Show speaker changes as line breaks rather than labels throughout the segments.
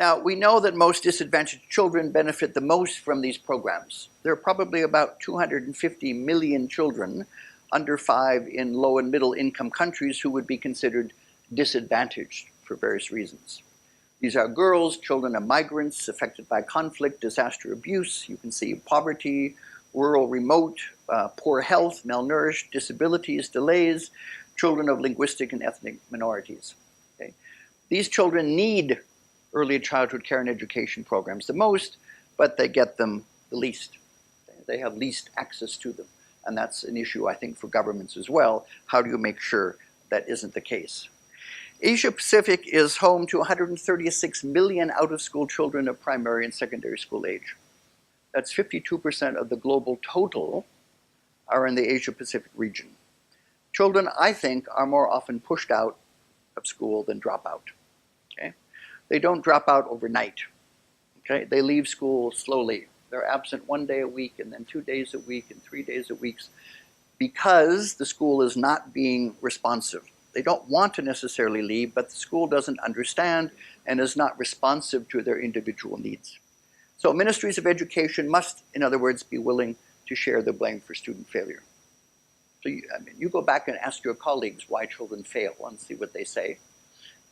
Now, we know that most disadvantaged children benefit the most from these programs. There are probably about 250 million children under 5 in low and middle income countries who would be considered disadvantaged for various reasons. These are girls, children of migrants affected by conflict, disaster, abuse. You can see poverty, rural, remote, poor health, malnourished, disabilities, delays, children of linguistic and ethnic minorities. Okay? These children need early childhood care and education programs the most, but they get them the least. They have least access to them. And that's an issue, I think, for governments as well. How do you make sure that isn't the case? Asia Pacific is home to 136 million out-of-school children of primary and secondary school age. That's 52% of the global total are in the Asia Pacific region. Children, I think, are more often pushed out of school than drop out. Okay? They don't drop out overnight. Okay? They leave school slowly. They're absent 1 day a week, and then 2 days a week, and 3 days a week, because the school is not being responsive. They don't want to necessarily leave, but the school doesn't understand and is not responsive to their individual needs. So ministries of education must, in other words, be willing to share the blame for student failure. So you go back and ask your colleagues why children fail and see what they say,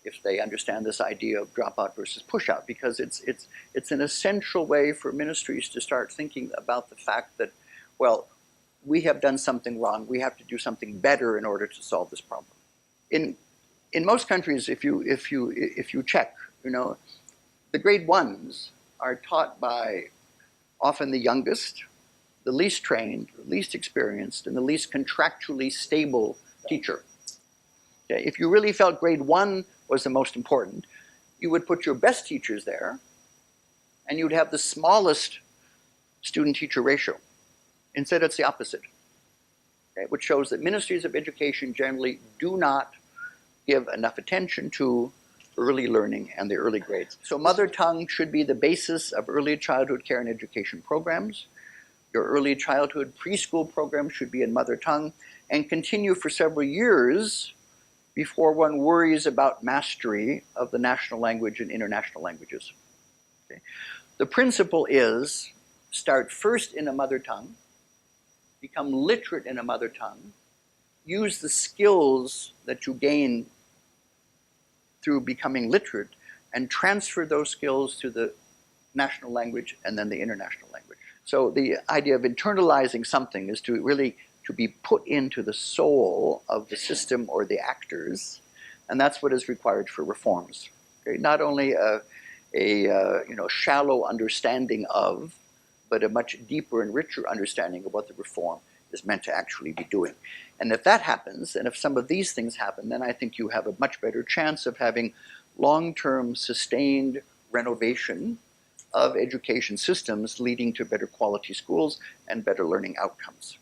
if they understand this idea of dropout versus pushout, because it's an essential way for ministries to start thinking about the fact that, well, we have done something wrong. We have to do something better in order to solve this problem. In most countries, if you check, the grade 1s are taught by often the youngest, the least trained, the least experienced, and the least contractually stable teacher. Okay? If you really felt grade 1 was the most important, you would put your best teachers there, and you would have the smallest student-teacher ratio. Instead, it's the opposite, okay? Which shows that ministries of education generally do not give enough attention to early learning and the early grades. So mother tongue should be the basis of early childhood care and education programs. Your early childhood preschool program should be in mother tongue and continue for several years before one worries about mastery of the national language and international languages. Okay. The principle is start first in a mother tongue, become literate in a mother tongue, use the skills that you gain through becoming literate and transfer those skills to the national language and then the international language. So the idea of internalizing something is to really to be put into the soul of the system or the actors, and that's what is required for reforms. Okay? Not only a shallow understanding of, but a much deeper and richer understanding of what the reform is meant to actually be doing. And if that happens, and if some of these things happen, then I think you have a much better chance of having long-term sustained renovation of education systems leading to better quality schools and better learning outcomes.